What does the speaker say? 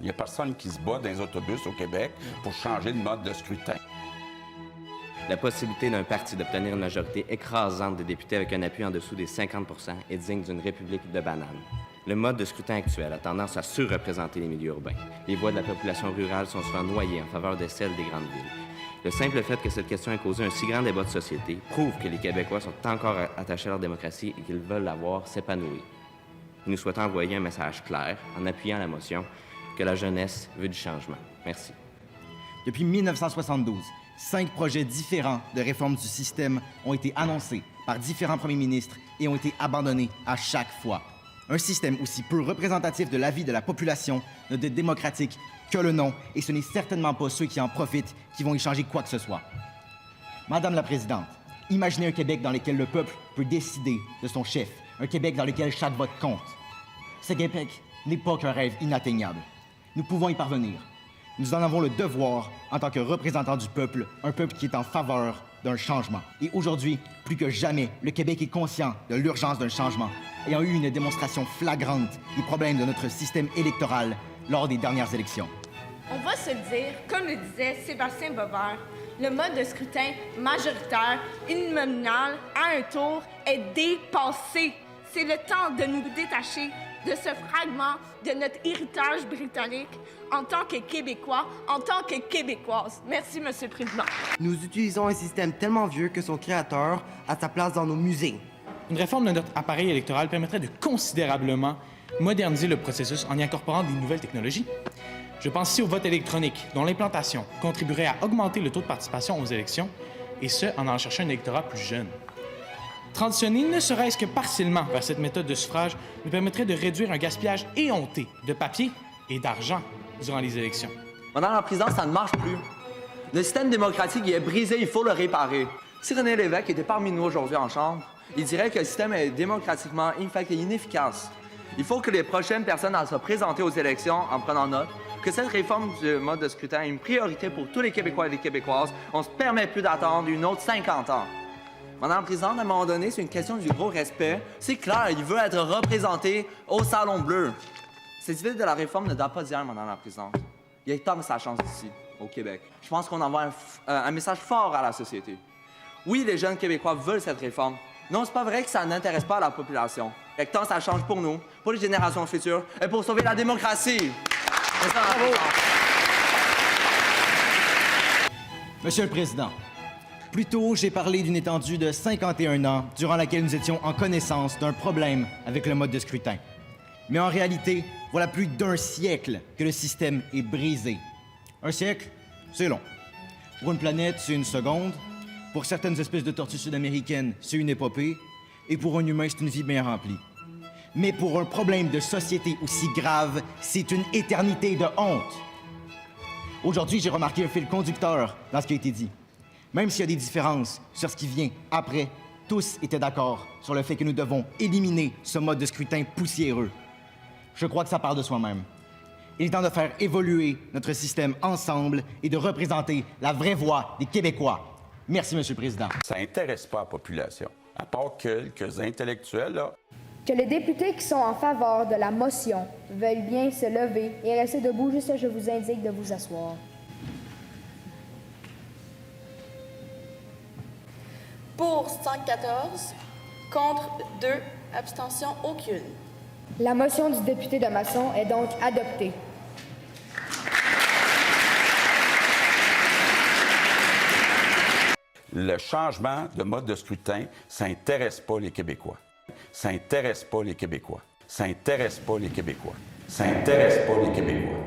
Il n'y a personne qui se bat dans les autobus au Québec pour changer de mode de scrutin. La possibilité d'un parti d'obtenir une majorité écrasante de députés avec un appui en dessous des 50 % est digne d'une république de bananes. Le mode de scrutin actuel a tendance à surreprésenter les milieux urbains. Les voix de la population rurale sont souvent noyées en faveur de celles des grandes villes. Le simple fait que cette question ait causé un si grand débat de société prouve que les Québécois sont encore attachés à leur démocratie et qu'ils veulent la voir s'épanouir. Nous souhaitons envoyer un message clair, en appuyant la motion, que la jeunesse veut du changement. Merci. Depuis 1972, 5 projets différents de réforme du système ont été annoncés par différents premiers ministres et ont été abandonnés à chaque fois. Un système aussi peu représentatif de l'avis de la population ne de démocratique que le nom, et ce n'est certainement pas ceux qui en profitent qui vont y changer quoi que ce soit. Madame la Présidente, imaginez un Québec dans lequel le peuple peut décider de son chef, un Québec dans lequel chaque vote compte. Ce Québec n'est pas qu'un rêve inatteignable. Nous pouvons y parvenir. Nous en avons le devoir en tant que représentants du peuple, un peuple qui est en faveur d'un changement. Et aujourd'hui, plus que jamais, le Québec est conscient de l'urgence d'un changement, ayant eu une démonstration flagrante des problèmes de notre système électoral lors des dernières élections. On va se le dire, comme le disait Sébastien Boisvert, le mode de scrutin majoritaire, uninominal, à un tour, est dépassé. C'est le temps de nous détacher de ce fragment de notre héritage britannique en tant que Québécois, en tant que Québécoises. Merci, Monsieur le Président. Nous utilisons un système tellement vieux que son créateur a sa place dans nos musées. Une réforme de notre appareil électoral permettrait de considérablement moderniser le processus en y incorporant des nouvelles technologies. Je pense ici au vote électronique, dont l'implantation contribuerait à augmenter le taux de participation aux élections, et ce, en allant chercher un électorat plus jeune. Transitionner ne serait-ce que partiellement vers cette méthode de suffrage nous permettrait de réduire un gaspillage éhonté de papier et d'argent durant les élections. Madame la Présidente, ça ne marche plus. Le système démocratique il est brisé, il faut le réparer. Si René Lévesque était parmi nous aujourd'hui en Chambre, il dirait que le système est démocratiquement inefficace. Il faut que les prochaines personnes à se présenter aux élections en prenant note que cette réforme du mode de scrutin est une priorité pour tous les Québécois et les Québécoises. On ne se permet plus d'attendre une autre 50 ans. Madame la Présidente, à un moment donné, c'est une question du gros respect. C'est clair, il veut être représenté au Salon Bleu. Cette idée de la réforme ne date pas d'hier, Madame la Présidente. Il est temps que ça change ici, au Québec. Je pense qu'on envoie un message fort à la société. Oui, les jeunes Québécois veulent cette réforme. Non, c'est pas vrai que ça n'intéresse pas la population. Il est temps que ça change pour nous, pour les générations futures et pour sauver la démocratie. Bravo. Monsieur le Président, plus tôt, j'ai parlé d'une étendue de 51 ans durant laquelle nous étions en connaissance d'un problème avec le mode de scrutin. Mais en réalité, voilà plus d'un siècle que le système est brisé. Un siècle, c'est long. Pour une planète, c'est une seconde. Pour certaines espèces de tortues sud-américaines, c'est une épopée. Et pour un humain, c'est une vie bien remplie. Mais pour un problème de société aussi grave, c'est une éternité de honte. Aujourd'hui, j'ai remarqué un fil conducteur dans ce qui a été dit. Même s'il y a des différences sur ce qui vient après, tous étaient d'accord sur le fait que nous devons éliminer ce mode de scrutin poussiéreux. Je crois que ça part de soi-même. Il est temps de faire évoluer notre système ensemble et de représenter la vraie voix des Québécois. Merci, Monsieur le Président. Ça n'intéresse pas la population, à part quelques intellectuels, là. Que les députés qui sont en faveur de la motion veuillent bien se lever et rester debout, juste je vous indique de vous asseoir. Pour 114, contre 2, abstention aucune. La motion du député de Masson est donc adoptée. Le changement de mode de scrutin, ça n'intéresse pas les Québécois. Ça n'intéresse pas les Québécois. Ça n'intéresse pas les Québécois. Ça n'intéresse pas les Québécois.